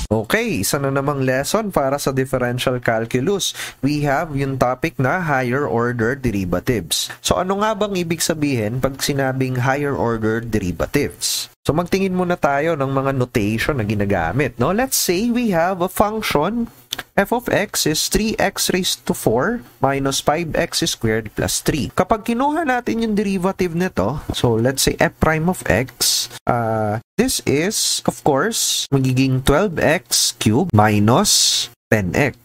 Okay, isa na namang lesson para sa differential calculus. We have yung topic na higher order derivatives. So ano nga bang ibig sabihin pag sinabing higher order derivatives? So magtingin muna tayo ng mga notation na ginagamit. No? Let's say we have a function f of x is 3x raised to 4 minus 5x squared plus 3. Kapag kinuha natin yung derivative nito, so let's say f prime of x, this is, of course, magiging 12x cubed minus 10x.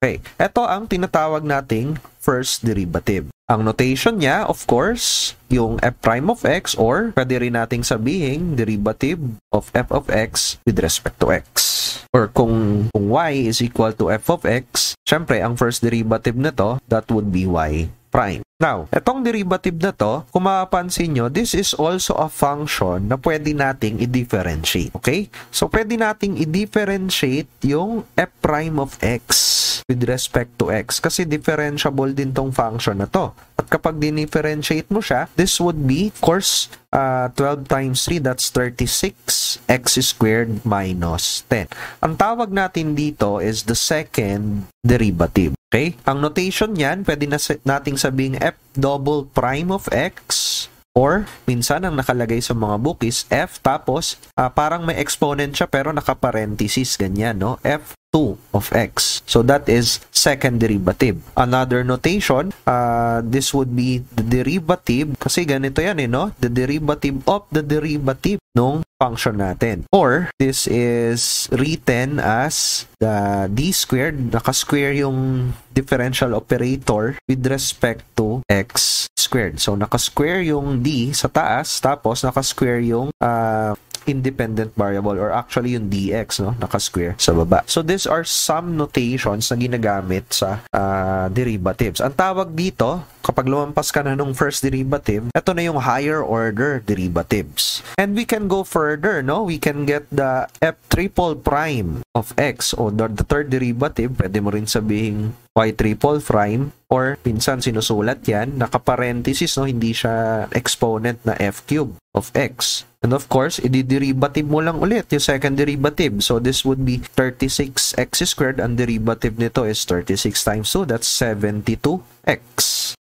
Okay, ito ang tinatawag nating first derivative. Ang notation niya, of course, yung f prime of x or pwede rin nating sabihin derivative of f of x with respect to x. Or kung y is equal to f of x, syempre ang first derivative nito, that would be y prime. Now, itong derivative na to, kung mapapansin nyo, this is also a function na pwede nating i-differentiate. Okay? So, pwede nating i-differentiate yung f prime of x with respect to x kasi differentiable din tong function na to. At kapag dinifferentiate mo siya, this would be, of course, 12 times 3, that's 36 x squared minus 10. Ang tawag natin dito is the second derivative. Okay? Ang notation niyan, pwede nating sabing f double prime of x or minsan ang nakalagay sa mga book is f tapos parang may exponent siya pero naka-parenthesis ganyan, no? f2 of x. So that is second derivative. Another notation, this would be the derivative kasi ganito yan no? The derivative of the derivative nung function natin. Or this is written as the d squared, naka-square yung differential operator with respect to x squared. So naka-square yung d sa taas tapos naka-square yung independent variable or actually yung dx, no? Naka-square sa baba. So these are some notations na ginagamit sa derivatives. Ang tawag dito, kapag lumampas ka na nung first derivative, ito na yung higher order derivatives. And we can go further, no? We can get the f triple prime of x o the third derivative. Pwede mo rin sabihin y triple prime or minsan sinusulat yan, naka-parenthesis, no? Hindi siya exponent na f cube of x. And of course, i-derivative mo lang ulit yung second derivative. So this would be 36x squared. Ang derivative nito is 36 times 2. That's 72x.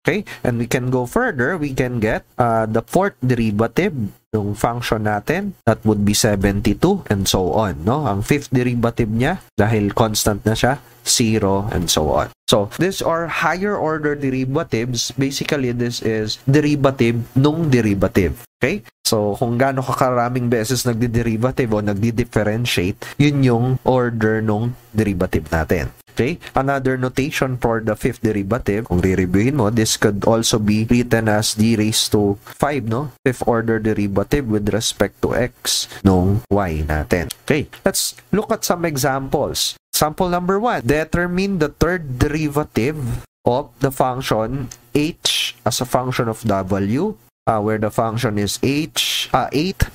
Okay? And we can go further. We can get the fourth derivative ng function natin. That would be 72 and so on. No? Ang fifth derivative niya, dahil constant na siya, 0 and so on. So, these are higher order derivatives. Basically, this is derivative nung derivative. Okay? So, kung gaano kakaraming beses nagdi-derivative o nagdi-differentiate, yun yung order nung derivative natin. Okay? Another notation for the fifth derivative, kung re-reviewin mo, this could also be written as d raised to 5, no? Fifth order derivative with respect to x nung y natin. Okay? Let's look at some examples. Example number 1, determine the third derivative of the function h as a function of w, where the function is 8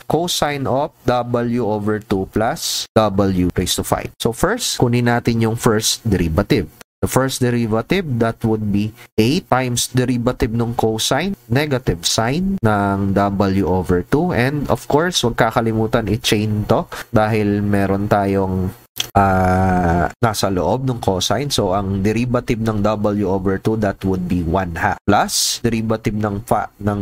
cosine of w over 2 plus w raised to 5. So first, kunin natin yung first derivative. The first derivative, that would be 8 times derivative ng cosine, negative sine ng w over 2. And of course, huwag kakalimutan i-chain to dahil meron tayong nasa loob ng cosine. So, ang derivative ng w over 2, that would be 1/2. Plus, derivative ng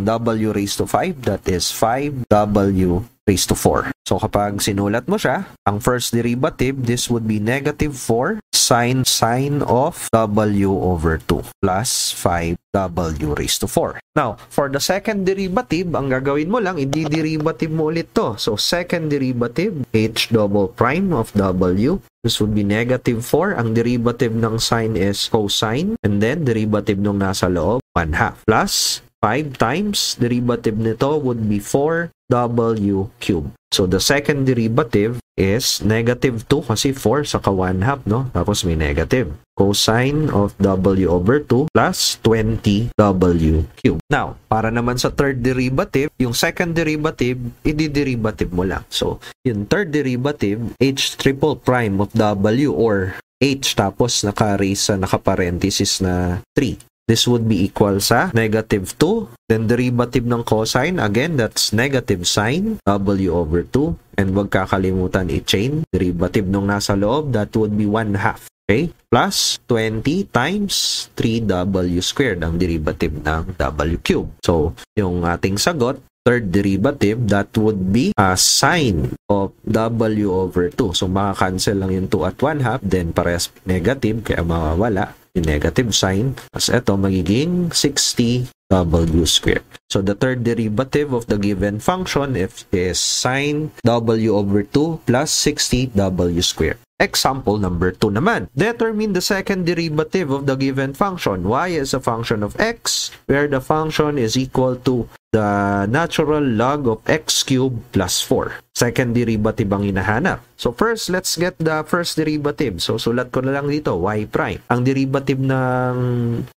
w raised to 5, that is 5w raised to 4. So, kapag sinulat mo siya, ang first derivative, this would be negative 4 sine of w over 2 plus 5w raised to 4. Now, for the second derivative, ang gagawin mo lang, i-derivative mo ulit to. So, second derivative, h double prime of w. This would be negative 4. Ang derivative ng sine is cosine. And then, derivative nung nasa loob, 1/2. Plus, 5 times derivative nito would be 4w cubed. So, the second derivative is negative 2 kasi 4 saka 1/2, no? Tapos may negative. Cosine of w over 2 plus 20w cubed. Now, para naman sa third derivative, yung second derivative, i-derivative mo lang. So, yung third derivative, h triple prime of w or h tapos naka-raise sa naka-parenthesis na 3. this would be equal sa negative 2. Then derivative ng cosine, again, that's negative sine w over 2. And wag kakalimutan i-chain. Derivative nung nasa loob, that would be 1/2. Okay? Plus 20 times 3w squared ang derivative ng w cube. So, yung ating sagot, third derivative, that would be sine of w over 2. So, makakancel lang yung 2 at 1/2. Then, parehas negative, kaya mawawala yung negative sign. As ito, magiging 60w squared. So, the third derivative of the given function is sine w over 2 plus 60w squared. Example number 2 naman. Determine the second derivative of the given function. Y is a function of x, where the function is equal to the natural log of x cubed plus 4. Second derivative ang hinahanap. So first, let's get the first derivative. So sulat ko na lang dito, y prime. Ang derivative ng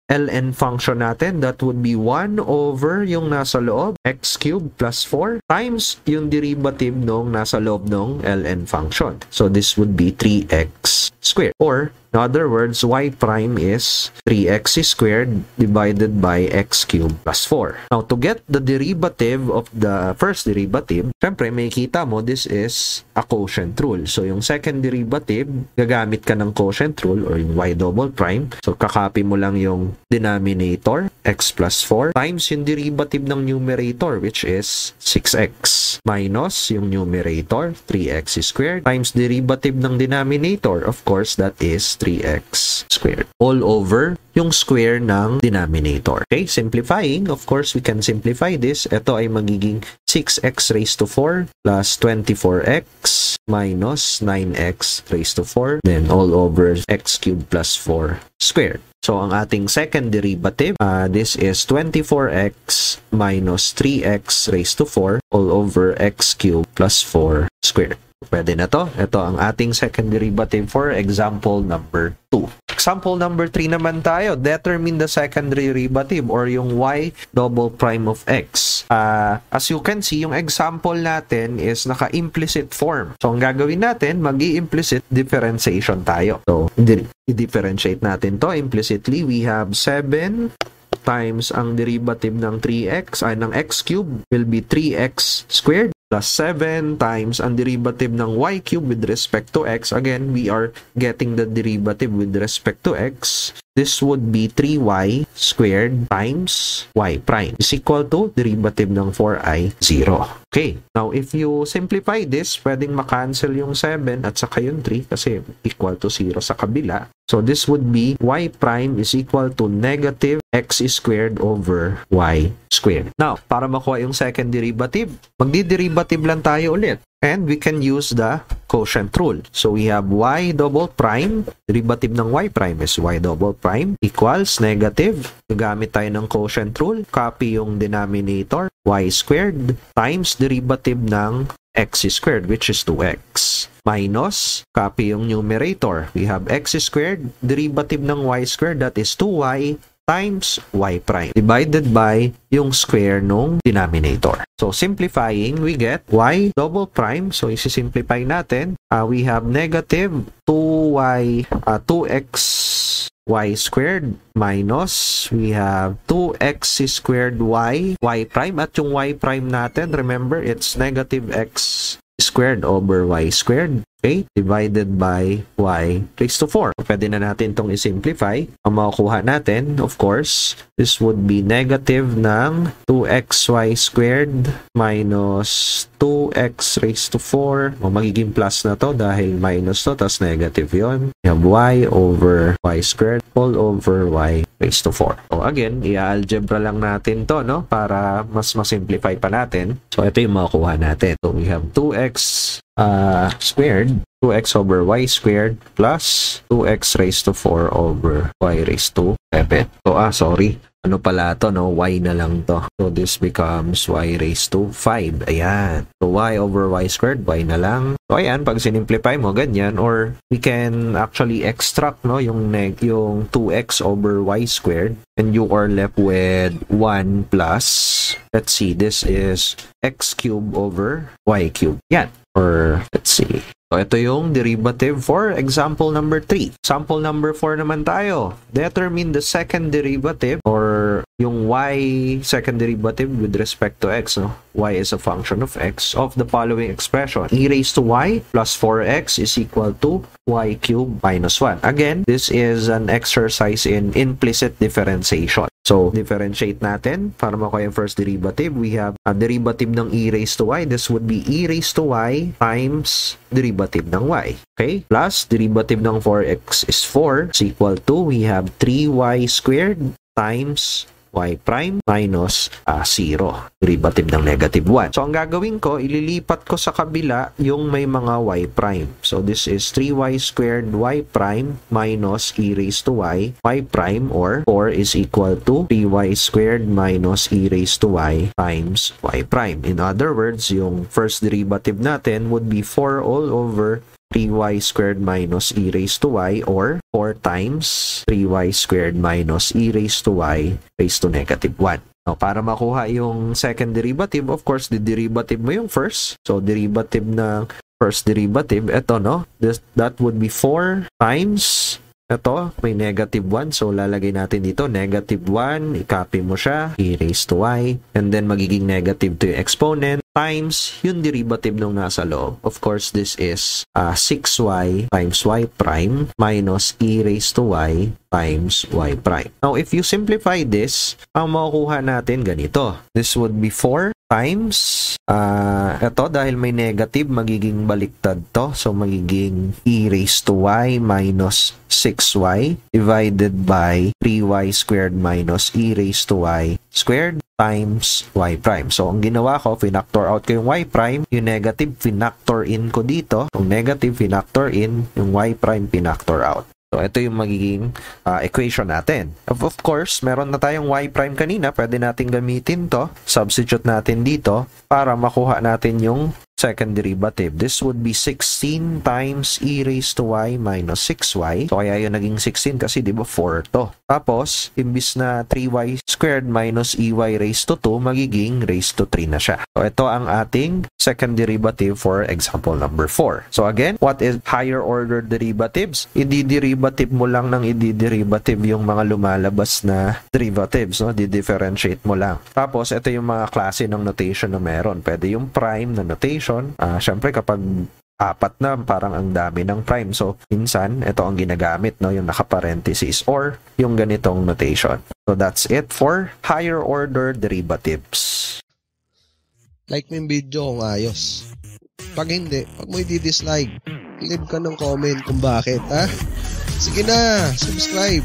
ln function natin, that would be 1 over yung nasa loob, x cubed plus 4, times yung derivative nung nasa loob nung ln function. So this would be 3x squared. Or, in other words, y prime is 3x squared divided by x cubed plus 4. Now, to get the derivative of the first derivative, syempre, may kita mo, this is a quotient rule. So, yung second derivative, gagamit ka ng quotient rule or yung y double prime. So, kakopy mo lang yung denominator, x plus 4, times yung derivative ng numerator, which is 6x, minus yung numerator, 3x squared, times derivative ng denominator, of course, that is 3x squared, all over yung square ng denominator. Okay, simplifying, of course, we can simplify this. Ito ay magiging 6x raised to 4 plus 24x minus 9x raised to 4, then all over x cubed plus 4 squared. So, ang ating second derivative, this is 24x minus 3x raised to 4 all over x cubed plus 4 squared. Pwede na to. Ito ang ating second derivative for example number 2. Example number 3 naman tayo. Determine the second derivative or yung y double prime of x. As you can see, yung example natin is naka-implicit form. So, ang gagawin natin, mag-i-implicit differentiation tayo. So, i-differentiate natin to implicitly. We have 7 times ang derivative ng 3x ay ng x cubed will be 3x squared plus 7 times ang derivative ng y cubed with respect to x. Again, we are getting the derivative with respect to x. This would be 3y squared times y prime is equal to derivative ng 4i, 0. Okay. Now, if you simplify this, pwedeng makancel yung 7 at saka yung 3 kasi equal to 0 sa kabila. So, this would be y prime is equal to negative x squared over y squared. Now, para makuha yung second derivative, magdi-derivative lang tayo ulit. And we can use the quotient rule. So, we have y double prime. Derivative ng y prime is y double prime equals negative. Gagamit tayo ng quotient rule. Copy yung denominator, y squared, times derivative ng x squared, which is 2x. Minus, copy yung numerator. We have x squared, derivative ng y squared, that is 2y, times y prime divided by yung square nung denominator. So, simplifying, we get y double prime. So, isi-simplify natin. We have negative 2x y squared minus we have 2x squared y prime. At yung y prime natin, remember, it's negative x squared over y squared. Okay, divided by y raised to 4. Pwede na natin itong i-simplify. Ang makukuha natin, of course, this would be negative ng 2xy squared minus 2x raised to 4. O, magiging plus na to dahil minus to, tas negative yon. We have y over y squared all over y raised to 4. So, again, i-algebra lang natin to, no? Para mas masimplify pa natin. So, ito yung makukuha natin. So, we have 2x squared, 2x over y squared plus 2x raised to 4 over y raised to 7. So, sorry. Ano pala to, no? Y na lang to. So, this becomes y raised to 5. Ayan. So, y over y squared, y na lang. So, ayan, pag sinimplify mo, ganyan. Or, we can actually extract, no? Yung 2x over y squared. And you are left with 1 plus, let's see, this is x cubed over y cubed. Yan. Or, let's see. So, ito yung derivative for example number 3. Example number 4 naman tayo. Determine the second derivative or yung y second derivative with respect to x. No? Y is a function of x of the following expression. E raised to y plus 4x is equal to y cubed minus 1. Again, this is an exercise in implicit differentiation. So, differentiate natin para makuha yung first derivative. We have a derivative ng e raised to y. This would be e raised to y times derivative ng y. Okay? Plus, derivative ng 4x is 4 is equal to, we have 3y squared times y prime minus 0. Derivative ng negative 1. So, ang gagawin ko, ililipat ko sa kabila yung may mga y prime. So, this is 3y squared y prime minus e raised to y prime, or 4 is equal to 3y squared minus e raised to y times y prime. In other words, yung first derivative natin would be 4 all over 3y squared minus e raised to y, or 4 times 3y squared minus e raised to y raised to negative 1. Now, para makuha yung second derivative, of course, the derivative mo yung first. So, derivative ng first derivative, ito, no? That would be 4 times, ito, may negative 1. So, lalagay natin dito, negative 1, i-copy mo siya, e raised to y, and then magiging negative to yung exponent, times yung derivative nung nasa loob. Of course, this is 6y times y prime minus e raised to y times y prime. Now, if you simplify this, ang makukuha natin ganito. This would be 4 times, ito, dahil may negative, magiging baliktad to. So, magiging e raised to y minus 6y divided by 3y squared minus e raised to y squared times y prime. So, ang ginawa ko, finactor out ko yung y prime, yung negative, finactor in ko dito. Yung negative, finactor in, yung y prime, finactor out. So, ito yung magiging equation natin. Of course, meron na tayong y prime kanina, pwede natin gamitin to, substitute natin dito, para makuha natin yung second derivative. This would be 16 times e raised to y minus 6y. So, kaya yun naging 16 kasi, di ba, 4 to. Tapos, imbis na 3y squared minus ey raised to 2, magiging raised to 3 na siya. So, ito ang ating second derivative for example number 4. So, again, what is higher order derivatives? I-derivative mo lang ng i-derivative yung mga lumalabas na derivatives, no? Di-differentiate mo lang. Tapos, ito yung mga klase ng notation na meron. Pwede yung prime na notation. Syempre, kapag apat na, parang ang dami ng prime. So, minsan, ito ang ginagamit, no? Yung naka-parenthesis or yung ganitong notation. So, that's it for higher order derivatives. Like mo yung video kung ayos. Pag hindi, pag mo i-dislike, leave ka ng comment kung bakit, ha? Sige na, subscribe.